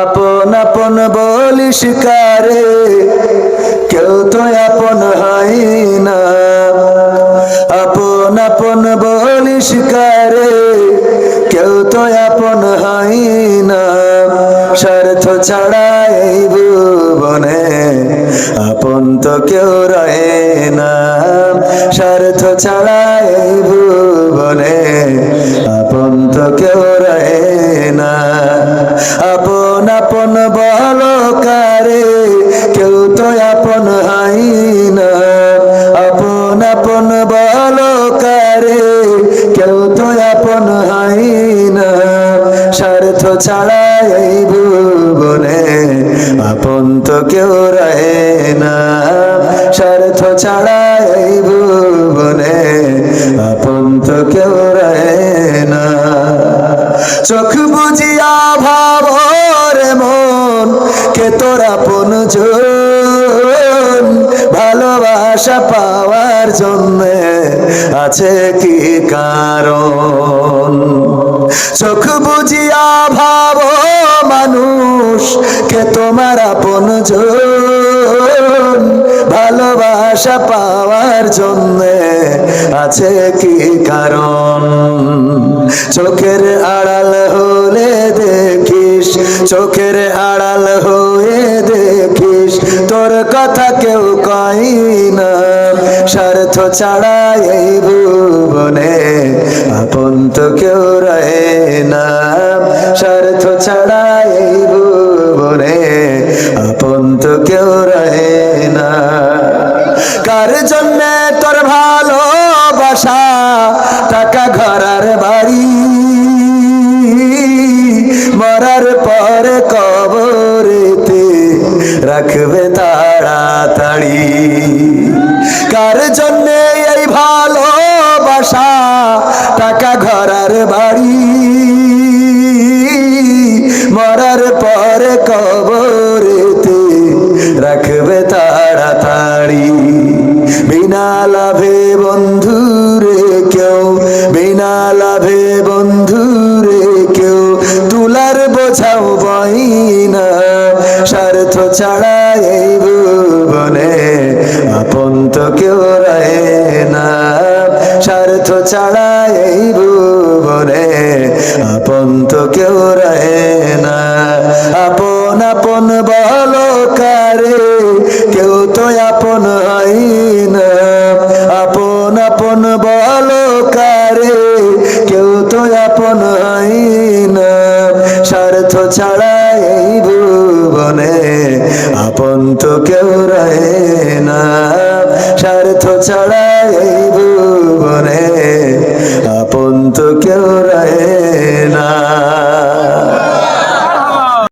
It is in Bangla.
আপন আপন বলিস কারে, কেউ তো আপন হয় না। আপন আপন বলিস কারে, কেউ তো আপন হয় না। স্বার্থ ছাড়া এই ভুবনে আপন তো কেউ রহে না। স্বার্থ ছাড়া এই ভুবনে আপন তো কেউ রহে না। আপন আপন বলো কারে, কেউ তো আপন হয় না। আপন আপন বলো কারে, কেউ তো আপন হয় না। স্বার্থ ছাড়া এই ভুবনে আপন তো কেউ রহে না। স্বার্থ ছাড়া এই ভুবনে আপন তো কেউ রহে না। চোখ বুঝিয়া ভাবর মন, কে তোর আপনজন। ভালোবাসা পাওয়ার জন্যে আছে কি কারণ? চোখ বুঝিয়া ভাবো মানুষ, কে তোমার আপনজন। ভালোবাসা পাওয়ার জন্যে আছে কি কারণ? চোখের আড়াল হলে দেখিস, চোখের আড়াল হয়ে দেখিস, তোর কথা কেউ কয় না। স্বার্থ ছাড়া এই ভুবনে আপন তো কেউ রহে না। স্বার্থ ছাড়া এই ভুবনে আপন তো কেউ রহে না। কার জন্যে তোর ভালোবাসা, টাকা ঘর আর বাড়ি, মরার পরে কবরেতে রাখবে তাড়াতাড়ি। কার জন্যে এই ভালোবাসা, টাকা ঘর আর বাড়ি, মরার পরে কবরেতে রাখবে তাড়াতাড়ি। বিনা লাভে বন্ধুরে কেউ, বিনা লাভে বন্ধুরে কেউ তুলার বোঝাও বই না। স্বার্থ ছাড়া এই ভুবনে আপন তো কেউ রহে না। স্বার্থ ছাড়া এই ভুবনে আপন তো কেউ রহে না। আপন আপন বলো কারে, কেউ তো আপন হয় না। আপন আপন বলো কারে, কেউ তো আপন হয় না। স্বার্থ ছাড়া এই ভুবনে আপন তো কেউ রহে না। স্বার্থ ছাড়া এই ভুবনে আপন তো কেউ রহে